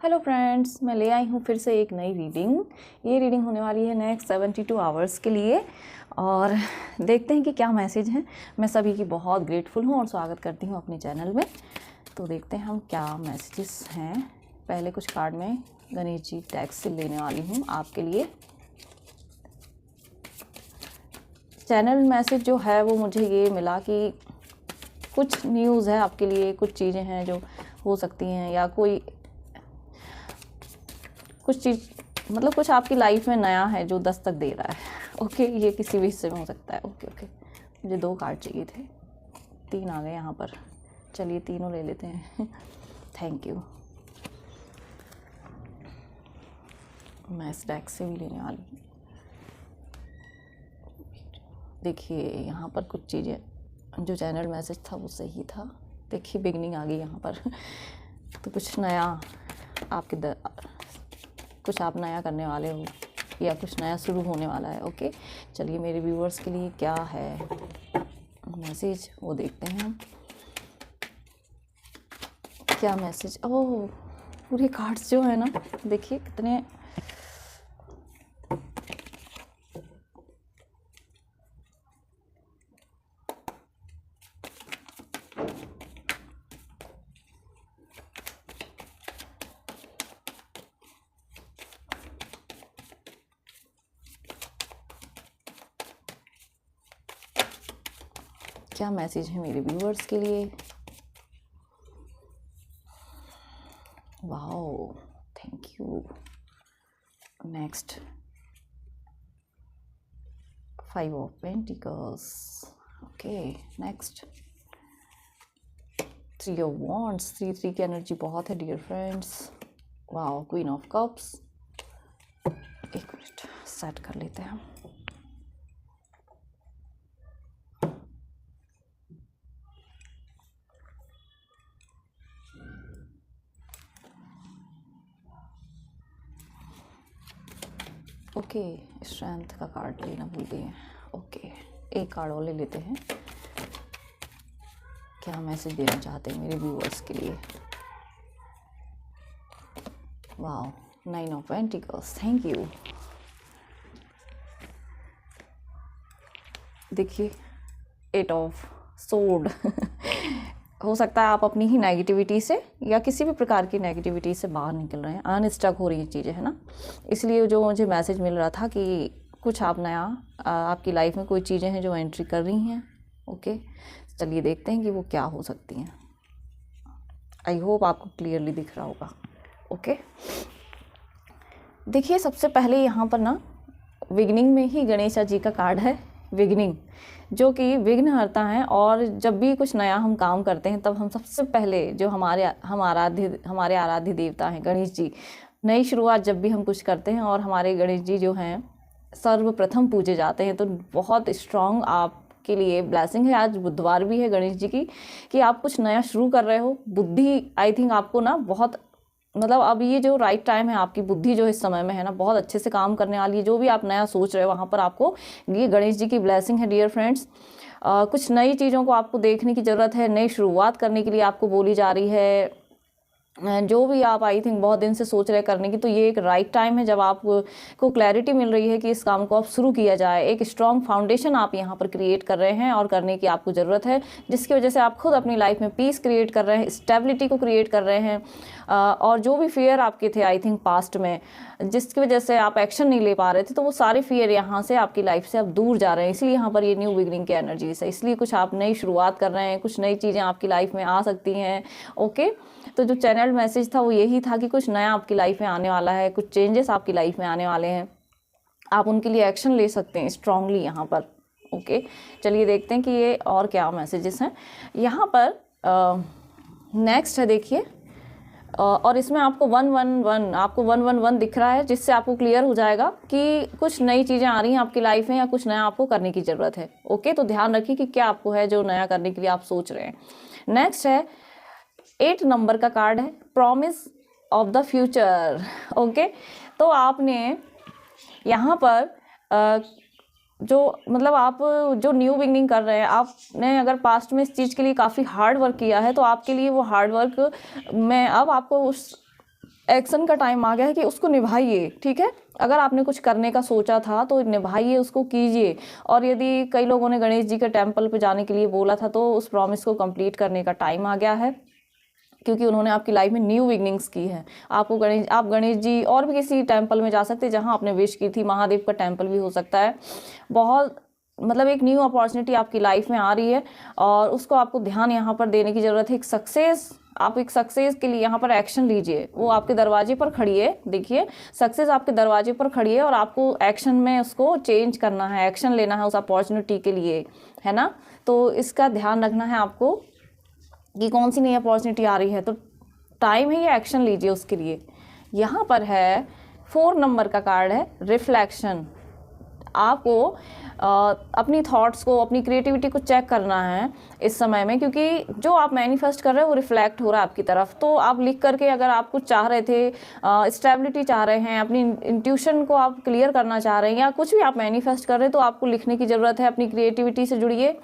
Hello friends, मैं ले आई हूँ फिर से एक नई रीडिंग। ये रीडिंग होने वाली है नेक्स्ट 72 आवर्स के लिए और देखते हैं कि क्या मैसेज है। मैं सभी की बहुत ग्रेटफुल हूँ और स्वागत करती हूँ अपने चैनल में। तो देखते हैं हम क्या मैसेजेस हैं। पहले कुछ कार्ड में गणेश जी टैक्स से लेने वाली हूँ आपके लिए। चैनल मैसेज जो है वो मुझे ये मिला कि कुछ न्यूज़ है आपके लिए, कुछ चीज़ें हैं जो हो सकती हैं या कोई कुछ चीज़ मतलब कुछ आपकी लाइफ में नया है जो दस्तक दे रहा है। ओके, ये किसी भी हिस्से में हो सकता है। ओके, मुझे 2 कार्ड चाहिए थे, 3 आ गए यहाँ पर। चलिए तीनों ले लेते हैं। Thank you. मैं इस डेक से भी लेने वाली हूँ। देखिए यहाँ पर कुछ चीज़ें, जो चैनल मैसेज था वो सही था। देखिए बिगनिंग आ गई यहाँ पर। तो कुछ नया आपके कुछ आप नया करने वाले हो या कुछ नया शुरू होने वाला है। ओके, चलिए मेरे व्यूअर्स के लिए क्या है मैसेज वो देखते हैं हम। क्या मैसेज, ओह पूरे कार्ड्स जो है ना, देखिए कितने क्या मैसेज है मेरे व्यूअर्स के लिए। Wow, thank you. Next 5 of pentacles. Okay, next 3 of wands. 3 की एनर्जी बहुत है dear friends. Wow, queen of cups. एक मिनट सेट कर लेते हैं हम। ओके, स्ट्रेंथ का कार्ड लेना भूल गए हैं। ओके, एक कार्ड और ले लेते हैं। क्या मैसेज देना चाहते हैं मेरे व्यूअर्स के लिए। Wow, 9 of pentacles. Thank you. देखिए 8 ऑफ सोर्ड। हो सकता है आप अपनी ही नेगेटिविटी से या किसी भी प्रकार की नेगेटिविटी से बाहर निकल रहे हैं, अनस्टक हो रही हैं चीज़ें, है ना। इसलिए जो मुझे मैसेज मिल रहा था कि कुछ आप नया आपकी लाइफ में कोई चीज़ें हैं जो एंट्री कर रही हैं। ओके, चलिए देखते हैं कि वो क्या हो सकती हैं। आई होप आपको क्लियरली दिख रहा होगा। ओके, देखिए सबसे पहले यहाँ पर ना बिगिनिंग में ही गणेश जी का कार्ड है, बिगिनिंग, जो कि विघ्नहर्ता हैं। और जब भी कुछ नया हम काम करते हैं तब हम सबसे पहले जो हमारे आराध्य देवता हैं गणेश जी, नई शुरुआत जब भी हम कुछ करते हैं और हमारे गणेश जी जो हैं सर्वप्रथम पूजे जाते हैं। तो बहुत स्ट्रॉन्ग आपके लिए ब्लेसिंग है। आज बुधवार भी है गणेश जी की, कि आप कुछ नया शुरू कर रहे हो। बुद्धि आई थिंक आपको ना बहुत, मतलब अब ये जो राइट टाइम है, आपकी बुद्धि जो इस समय में है ना बहुत अच्छे से काम करने वाली है। जो भी आप नया सोच रहे हो वहाँ पर आपको ये गणेश जी की ब्लेसिंग है डियर फ्रेंड्स। कुछ नई चीज़ों को आपको देखने की ज़रूरत है, नई शुरुआत करने के लिए आपको बोली जा रही है। जो भी आप आई थिंक बहुत दिन से सोच रहे करने की, तो ये एक राइट टाइम है जब आपको क्लैरिटी मिल रही है कि इस काम को आप शुरू किया जाए। एक स्ट्रॉन्ग फाउंडेशन आप यहाँ पर क्रिएट कर रहे हैं और करने की आपको ज़रूरत है, जिसकी वजह से आप खुद अपनी लाइफ में पीस क्रिएट कर रहे हैं, स्टेबिलिटी को क्रिएट कर रहे हैं। और जो भी फियर आपके थे आई थिंक पास्ट में, जिसकी वजह से आप एक्शन नहीं ले पा रहे थे, तो वो सारे फियर यहाँ से आपकी लाइफ से अब दूर जा रहे हैं। इसलिए यहाँ पर ये न्यू बिगनिंग की एनर्जीज है। इसलिए कुछ आप नई शुरुआत कर रहे हैं, कुछ नई चीज़ें आपकी लाइफ में आ सकती हैं। ओके, तो जो चैनल मैसेज था वो यही था कि कुछ नया आपकी लाइफ में आने वाला है, कुछ चेंजेस आपकी लाइफ में आने वाले हैं। आप उनके लिए एक्शन ले सकते हैं स्ट्रांगली यहाँ पर। ओके, चलिए देखते हैं कि ये और क्या मैसेजेस हैं यहाँ पर। नेक्स्ट है देखिए, और इसमें आपको 111 दिख रहा है, जिससे आपको क्लियर हो जाएगा कि कुछ नई चीज़ें आ रही हैं आपकी लाइफ में या कुछ नया आपको करने की ज़रूरत है। ओके, तो ध्यान रखिए कि क्या आपको है जो नया करने के लिए आप सोच रहे हैं। नेक्स्ट है 8 नंबर का कार्ड है, promise of the future. Okay, तो आपने यहाँ पर जो मतलब आप जो न्यू बिगनिंग कर रहे हैं, आपने अगर पास्ट में इस चीज़ के लिए काफ़ी हार्ड वर्क किया है, तो आपके लिए वो हार्ड वर्क में अब आपको एक्शन का टाइम आ गया है कि उसको निभाइए, ठीक है। अगर आपने कुछ करने का सोचा था तो निभाइए, उसको कीजिए। और यदि कई लोगों ने गणेश जी के टेम्पल पे जाने के लिए बोला था तो उस प्रॉमिस को कंप्लीट करने का टाइम आ गया है, क्योंकि उन्होंने आपकी लाइफ में न्यू बिगनिंग्स की है। आपको आप गणेश जी और भी किसी टेम्पल में जा सकते हैं जहाँ आपने विश की थी, महादेव का टेम्पल भी हो सकता है। बहुत मतलब एक न्यू अपॉर्चुनिटी आपकी लाइफ में आ रही है और उसको आपको ध्यान यहाँ पर देने की ज़रूरत है। एक सक्सेस के लिए यहाँ पर एक्शन लीजिए। वो आपके दरवाजे पर खड़ी है, देखिए सक्सेस आपके दरवाजे पर खड़ी है और आपको एक्शन में उसको चेंज करना है, एक्शन लेना है उस अपॉर्चुनिटी के लिए, है ना। तो इसका ध्यान रखना है आपको कि कौन सी नई अपॉर्चुनिटी आ रही है, तो टाइम है ये, एक्शन लीजिए उसके लिए। यहाँ पर है 4 नंबर का कार्ड है रिफ्लेक्शन। आपको अपनी थॉट्स को, अपनी क्रिएटिविटी को चेक करना है इस समय में, क्योंकि जो आप मैनिफेस्ट कर रहे हो वो रिफ्लेक्ट हो रहा है आपकी तरफ। तो आप लिख करके, अगर आप कुछ चाह रहे थे, स्टेबिलिटी चाह रहे हैं, अपनी इंट्यूशन को आप क्लियर करना चाह रहे हैं, या कुछ भी आप मैनिफेस्ट कर रहे हैं, तो आपको लिखने की ज़रूरत है। अपनी क्रिएटिविटी से जुड़िए,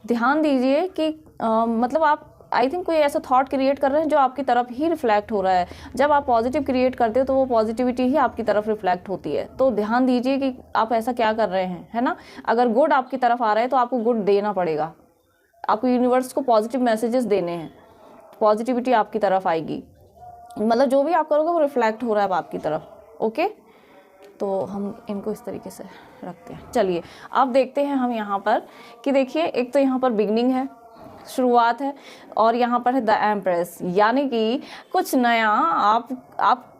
ध्यान दीजिए कि मतलब आप आई थिंक कोई ऐसा थॉट क्रिएट कर रहे हैं जो आपकी तरफ ही रिफ्लेक्ट हो रहा है। जब आप पॉजिटिव क्रिएट करते हो तो वो पॉजिटिविटी ही आपकी तरफ रिफ्लेक्ट होती है। तो ध्यान दीजिए कि आप ऐसा क्या कर रहे हैं, है ना। अगर गुड आपकी तरफ आ रहा है तो आपको गुड देना पड़ेगा। आपको यूनिवर्स को पॉजिटिव मैसेजेस देने हैं, पॉजिटिविटी आपकी तरफ आएगी। मतलब जो भी आप करोगे वो रिफ्लेक्ट हो रहा है आपकी तरफ। ओके, तो हम इनको इस तरीके से रखते हैं। चलिए अब देखते हैं हम यहाँ पर कि देखिए, एक तो यहाँ पर बिगनिंग है, शुरुआत है, और यहाँ पर है द एम्प्रेस, यानी कि कुछ नया आप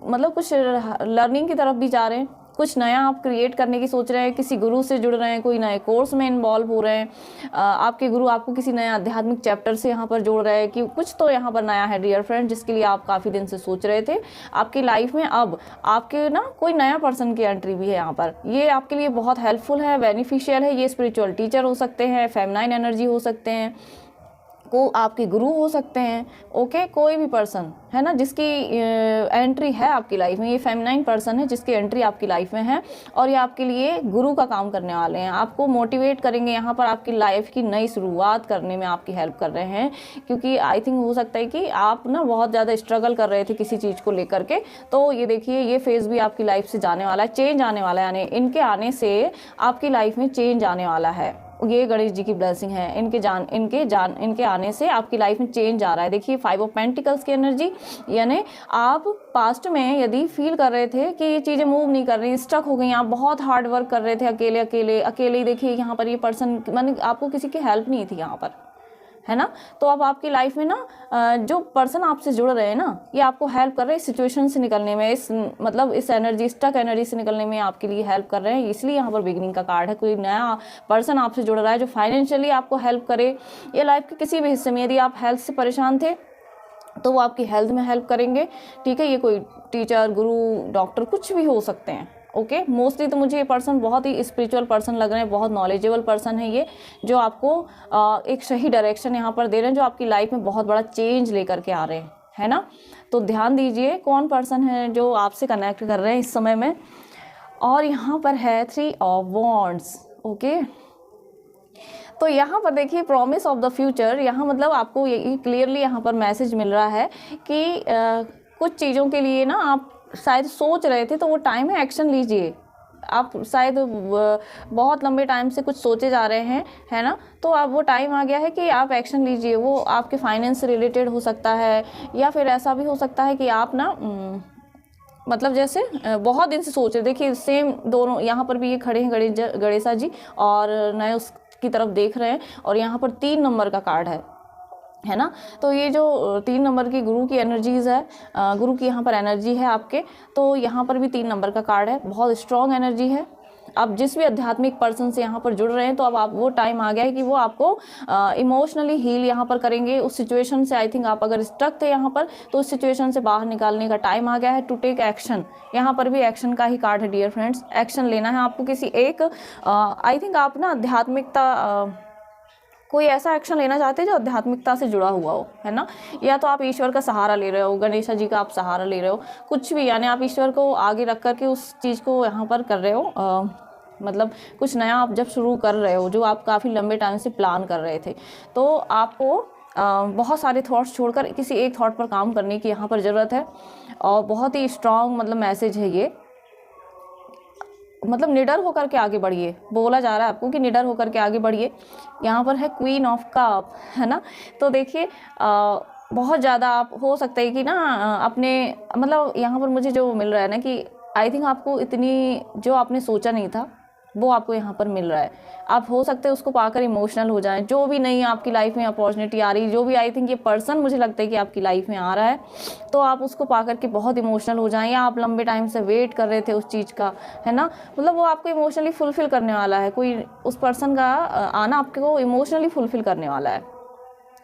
मतलब कुछ लर्निंग की तरफ भी जा रहे हैं, कुछ नया आप क्रिएट करने की सोच रहे हैं, किसी गुरु से जुड़ रहे हैं, कोई नए कोर्स में इन्वॉल्व हो रहे हैं। आपके गुरु आपको किसी नए आध्यात्मिक चैप्टर से यहाँ पर जोड़ रहे हैं कि कुछ तो यहाँ पर नया है डियर फ्रेंड, जिसके लिए आप काफ़ी दिन से सोच रहे थे। आपकी लाइफ में अब आपके ना कोई नया पर्सन की एंट्री भी है यहाँ पर। ये आपके लिए बहुत हेल्पफुल है, बेनिफिशियल है। ये स्पिरिचुअल टीचर हो सकते हैं, फेमिनाइन एनर्जी हो सकते हैं, को आपके गुरु हो सकते हैं। ओके, कोई भी पर्सन है ना जिसकी एंट्री है आपकी लाइफ में। ये फेमिनाइन पर्सन है जिसकी एंट्री आपकी लाइफ में है और ये आपके लिए गुरु का काम करने वाले हैं। आपको मोटिवेट करेंगे यहाँ पर, आपकी लाइफ की नई शुरुआत करने में आपकी हेल्प कर रहे हैं। क्योंकि आई थिंक हो सकता है कि आप ना बहुत ज़्यादा स्ट्रगल कर रहे थे किसी चीज़ को लेकर के, तो ये देखिए ये फेज़ भी आपकी लाइफ से जाने वाला है, चेंज आने वाला है। यानी इनके आने से आपकी लाइफ में चेंज आने वाला है। ये गणेश जी की ब्लेसिंग है। इनके आने से आपकी लाइफ में चेंज आ रहा है। देखिए 5 ऑफ पेंटिकल्स की एनर्जी, यानी आप पास्ट में यदि फील कर रहे थे कि ये चीज़ें मूव नहीं कर रही, स्टक हो गई, आप बहुत हार्ड वर्क कर रहे थे अकेले ही। देखिए यहाँ पर ये पर्सन, माने आपको किसी की हेल्प नहीं थी यहाँ पर, है ना। तो अब आपकी लाइफ में ना जो पर्सन आपसे जुड़ रहे हैं ना, ये आपको हेल्प कर रहे हैं सिचुएशन से निकलने में, इस एनर्जी, स्टक एनर्जी से निकलने में आपके लिए हेल्प कर रहे हैं। इसलिए यहाँ पर बिगनिंग का कार्ड है। कोई नया पर्सन आपसे जुड़ रहा है जो फाइनेंशियली आपको हेल्प करे, या लाइफ के किसी भी हिस्से में। यदि आप हेल्थ से परेशान थे तो वो आपकी हेल्थ में हेल्प करेंगे, ठीक है। ये कोई टीचर, गुरु, डॉक्टर कुछ भी हो सकते हैं। ओके, मोस्टली तो मुझे ये पर्सन बहुत ही स्पिरिचुअल पर्सन लग रहे हैं, बहुत नॉलेजेबल पर्सन है ये, जो आपको एक सही डायरेक्शन यहाँ पर दे रहे हैं, जो आपकी लाइफ में बहुत बड़ा चेंज लेकर के आ रहे हैं, है ना। तो ध्यान दीजिए कौन पर्सन है जो आपसे कनेक्ट कर रहे हैं इस समय में। और यहाँ पर है 3 ऑफ वॉन्ड्स। ओके, तो यहाँ पर देखिए प्रॉमिस ऑफ द फ्यूचर। यहाँ मतलब आपको ये क्लियरली यहाँ पर मैसेज मिल रहा है कि कुछ चीज़ों के लिए ना आप शायद सोच रहे थे, तो वो टाइम है, एक्शन लीजिए। आप शायद बहुत लंबे टाइम से कुछ सोचे जा रहे हैं, है ना, तो अब वो टाइम आ गया है कि आप एक्शन लीजिए। वो आपके फाइनेंस से रिलेटेड हो सकता है, या फिर ऐसा भी हो सकता है कि आप ना मतलब जैसे बहुत दिन से सोच रहे। देखिए सेम दोनों यहाँ पर भी ये खड़े हैं गणेशा जी, और नए उसकी तरफ देख रहे हैं, और यहाँ पर 3 नंबर का कार्ड है ना। तो ये जो 3 नंबर की गुरु की एनर्जीज़ है, गुरु की यहाँ पर एनर्जी है आपके, तो यहाँ पर भी 3 नंबर का कार्ड है। बहुत स्ट्रॉन्ग एनर्जी है। अब जिस भी आध्यात्मिक पर्सन से यहाँ पर जुड़ रहे हैं, तो अब आप वो टाइम आ गया है कि वो आपको इमोशनली हील यहाँ पर करेंगे उस सिचुएशन से। आई थिंक आप अगर स्टक थे यहाँ पर, तो उस सिचुएशन से बाहर निकालने का टाइम आ गया है। टू टेक एक्शन, यहाँ पर भी एक्शन का ही कार्ड है डियर फ्रेंड्स। एक्शन लेना है आपको किसी एक आई थिंक आप ना आध्यात्मिकता कोई ऐसा एक्शन लेना चाहते हैं जो आध्यात्मिकता से जुड़ा हुआ हो, है ना। या तो आप ईश्वर का सहारा ले रहे हो, गणेशा जी का आप सहारा ले रहे हो, कुछ भी, यानी आप ईश्वर को आगे रख करके उस चीज़ को यहाँ पर कर रहे हो। मतलब कुछ नया आप जब शुरू कर रहे हो, जो आप काफ़ी लंबे टाइम से प्लान कर रहे थे, तो आपको बहुत सारे थॉट्स छोड़कर किसी एक थॉट पर काम करने की यहाँ पर ज़रूरत है। और बहुत ही स्ट्रॉन्ग मतलब मैसेज है ये, मतलब निडर होकर के आगे बढ़िए, बोला जा रहा है आपको कि निडर होकर के आगे बढ़िए। यहाँ पर है क्वीन ऑफ कप, है ना। तो देखिए बहुत ज़्यादा आप हो सकता है कि ना अपने मतलब यहाँ पर मुझे जो मिल रहा है ना कि आई थिंक आपको इतनी जो आपने सोचा नहीं था वो आपको यहाँ पर मिल रहा है। आप हो सकते हैं उसको पाकर इमोशनल हो जाएं, जो भी नई आपकी लाइफ में अपॉर्चुनिटी आ रही, जो भी आई थिंक ये पर्सन मुझे लगता है कि आपकी लाइफ में आ रहा है, तो आप उसको पाकर के बहुत इमोशनल हो जाएं, या आप लंबे टाइम से वेट कर रहे थे उस चीज़ का, है ना। मतलब वो आपको इमोशनली फुलफिल करने वाला है, कोई उस पर्सन का आना आपको इमोशनली फुलफिल करने वाला है।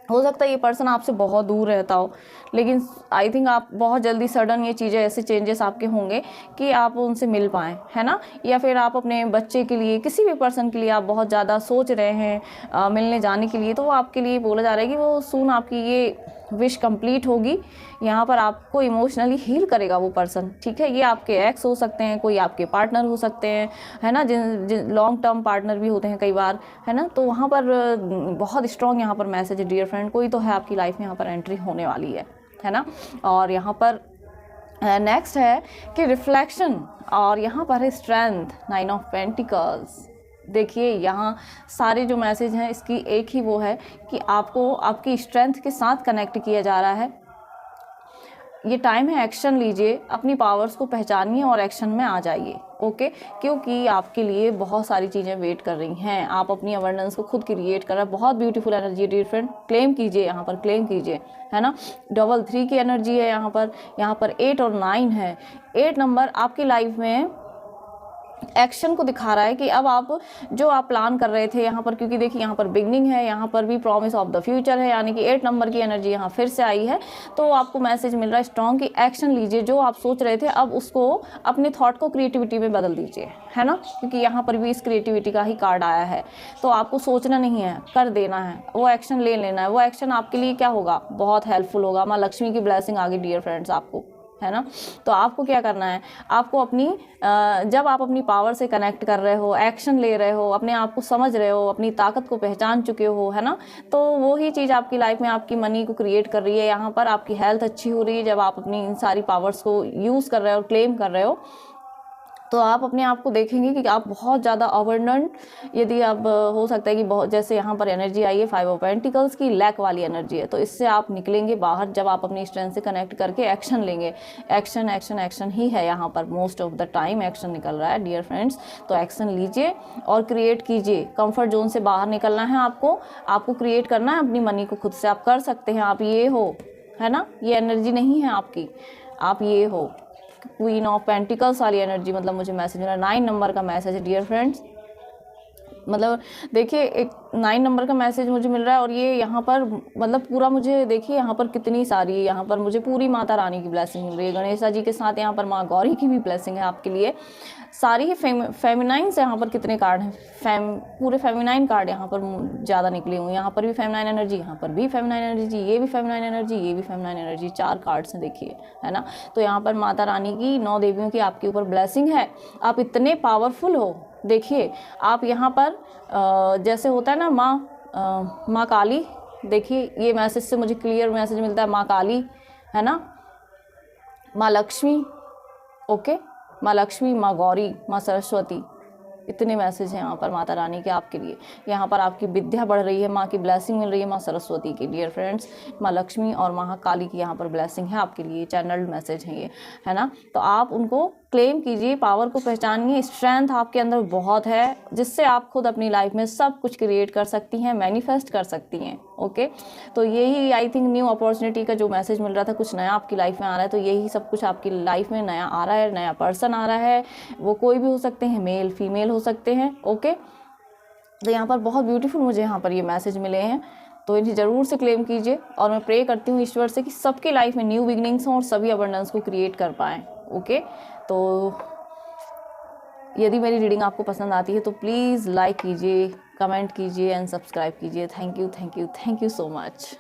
हो सकता है ये पर्सन आपसे बहुत दूर रहता हो, लेकिन आई थिंक आप बहुत जल्दी सडन ये चीज़ें ऐसे चेंजेस आपके होंगे कि आप उनसे मिल पाएँ, है ना। या फिर आप अपने बच्चे के लिए, किसी भी पर्सन के लिए आप बहुत ज़्यादा सोच रहे हैं मिलने जाने के लिए, तो वो आपके लिए बोला जा रहा है कि वो सून आपकी ये विश कंप्लीट होगी। यहाँ पर आपको इमोशनली हील करेगा वो पर्सन, ठीक है। ये आपके एक्स हो सकते हैं, कोई आपके पार्टनर हो सकते हैं, है ना, जिन लॉन्ग टर्म पार्टनर भी होते हैं कई बार, है ना। तो वहाँ पर बहुत स्ट्रॉन्ग यहाँ पर मैसेज है डियर फ्रेंड, कोई तो है आपकी लाइफ में यहाँ पर एंट्री होने वाली है ना। और यहाँ पर नेक्स्ट है कि रिफ्लेक्शन, और यहाँ पर है स्ट्रेंथ, 9 ऑफ पेंटिकल्स। देखिए यहाँ सारे जो मैसेज हैं इसकी एक ही वो है कि आपको आपकी स्ट्रेंथ के साथ कनेक्ट किया जा रहा है। ये टाइम है, एक्शन लीजिए, अपनी पावर्स को पहचानिए और एक्शन में आ जाइए, ओके। क्योंकि आपके लिए बहुत सारी चीज़ें वेट कर रही हैं, आप अपनी अवेयरनेस को खुद क्रिएट कर रहे हैं। बहुत ब्यूटीफुल एनर्जी है डियर फ्रेंड, क्लेम कीजिए, यहाँ पर क्लेम कीजिए, है ना। 3 की एनर्जी है यहाँ पर 8 और 9 है। 8 नंबर आपकी लाइफ में एक्शन को दिखा रहा है कि अब आप जो आप प्लान कर रहे थे यहाँ पर, क्योंकि देखिए यहाँ पर बिगनिंग है, यहाँ पर भी प्रॉमिस ऑफ द फ्यूचर है, यानी कि 8 नंबर की एनर्जी यहाँ फिर से आई है। तो आपको मैसेज मिल रहा है स्ट्रॉन्ग कि एक्शन लीजिए, जो आप सोच रहे थे अब उसको अपने थॉट को क्रिएटिविटी में बदल दीजिए, है ना। क्योंकि यहाँ पर भी इस क्रिएटिविटी का ही कार्ड आया है। तो आपको सोचना नहीं है, कर देना है, वो एक्शन ले लेना है। वो एक्शन आपके लिए क्या होगा, बहुत हेल्पफुल होगा। माँ लक्ष्मी की ब्लेसिंग आ गई डियर फ्रेंड्स आपको, है ना। तो आपको क्या करना है, आपको अपनी जब आप अपनी पावर से कनेक्ट कर रहे हो, एक्शन ले रहे हो, अपने आप को समझ रहे हो, अपनी ताकत को पहचान चुके हो, है ना, तो वो ही चीज़ आपकी लाइफ में आपकी मनी को क्रिएट कर रही है। यहाँ पर आपकी हेल्थ अच्छी हो रही है जब आप अपनी इन सारी पावर्स को यूज़ कर रहे हो, क्लेम कर रहे हो। तो आप अपने आप को देखेंगे कि आप बहुत ज़्यादा अबंडेंट, यदि आप हो सकता है कि बहुत, जैसे यहाँ पर एनर्जी आई है 5 ऑफ पेंटिकल्स की, लैक वाली एनर्जी है, तो इससे आप निकलेंगे बाहर जब आप अपनी स्ट्रेंथ से कनेक्ट करके एक्शन लेंगे। एक्शन एक्शन एक्शन ही है यहाँ पर, most of the time action निकल रहा है डियर फ्रेंड्स। तो एक्शन लीजिए और क्रिएट कीजिए। कंफर्ट जोन से बाहर निकलना है आपको क्रिएट करना है अपनी मनी को खुद से। आप कर सकते हैं, आप ये हो, है ना। ये एनर्जी नहीं है आपकी, आप ये हो। क्वीन ऑफ पेंटिकल्स वाली एनर्जी, मतलब मुझे मैसेज मिला 9 नंबर का मैसेज है डियर फ्रेंड्स। मतलब देखिए एक 9 नंबर का मैसेज मुझे मिल रहा है, और ये यहाँ पर मतलब पूरा मुझे देखिए यहाँ पर कितनी सारी, यहाँ पर मुझे पूरी माता रानी की ब्लेसिंग मिल रही है, गणेशा जी के साथ यहाँ पर माँ गौरी की भी ब्लेसिंग है आपके लिए। सारी ही फेमिनाइन से यहाँ पर कितने कार्ड हैं, पूरे फेमिनाइन कार्ड यहाँ पर ज़्यादा निकले हुए हैं। यहाँ पर भी फेमिनाइन एनर्जी, यहाँ पर भी फेमिनाइन एनर्जी, ये भी फेमिनाइन एनर्जी, ये भी फेमिनाइन एनर्जी, 4 कार्ड्स हैं देखिए, है ना। तो यहाँ पर माता रानी की 9 देवियों की आपके ऊपर ब्लेसिंग है। आप इतने पावरफुल हो। देखिए आप यहाँ पर जैसे होता है ना माँ काली, देखिए ये मैसेज से मुझे क्लियर मैसेज मिलता है, माँ काली, है ना, माँ लक्ष्मी, ओके, माँ लक्ष्मी, माँ गौरी, माँ सरस्वती, इतने मैसेज हैं यहाँ पर माता रानी के आपके लिए। यहाँ पर आपकी विद्या बढ़ रही है, माँ की ब्लेसिंग मिल रही है माँ सरस्वती की डियर फ्रेंड्स। माँ लक्ष्मी और महाकाली की यहाँ पर ब्लेसिंग है आपके लिए, चैनल्ड मैसेज है ये, है ना। तो आप उनको क्लेम कीजिए, पावर को पहचानिए। स्ट्रेंथ आपके अंदर बहुत है जिससे आप खुद अपनी लाइफ में सब कुछ क्रिएट कर सकती हैं, मैनिफेस्ट कर सकती हैं, ओके। तो यही आई थिंक न्यू अपॉर्चुनिटी का जो मैसेज मिल रहा था, कुछ नया आपकी लाइफ में आ रहा है, तो यही सब कुछ आपकी लाइफ में नया आ रहा है, नया पर्सन आ रहा है। वो कोई भी हो सकते हैं, मेल फीमेल हो सकते हैं, ओके। तो यहाँ पर बहुत ब्यूटीफुल मुझे यहाँ पर ये मैसेज मिले हैं, तो इन्हें ज़रूर से क्लेम कीजिए। और मैं प्रे करती हूँ ईश्वर से कि सबकी लाइफ में न्यू बिगनिंग्स हों और सभी अबंडेंस को क्रिएट कर पाएँ, ओके। तो यदि मेरी रीडिंग आपको पसंद आती है तो प्लीज़ लाइक कीजिए, कमेंट कीजिए एंड सब्सक्राइब कीजिए। Thank you so much.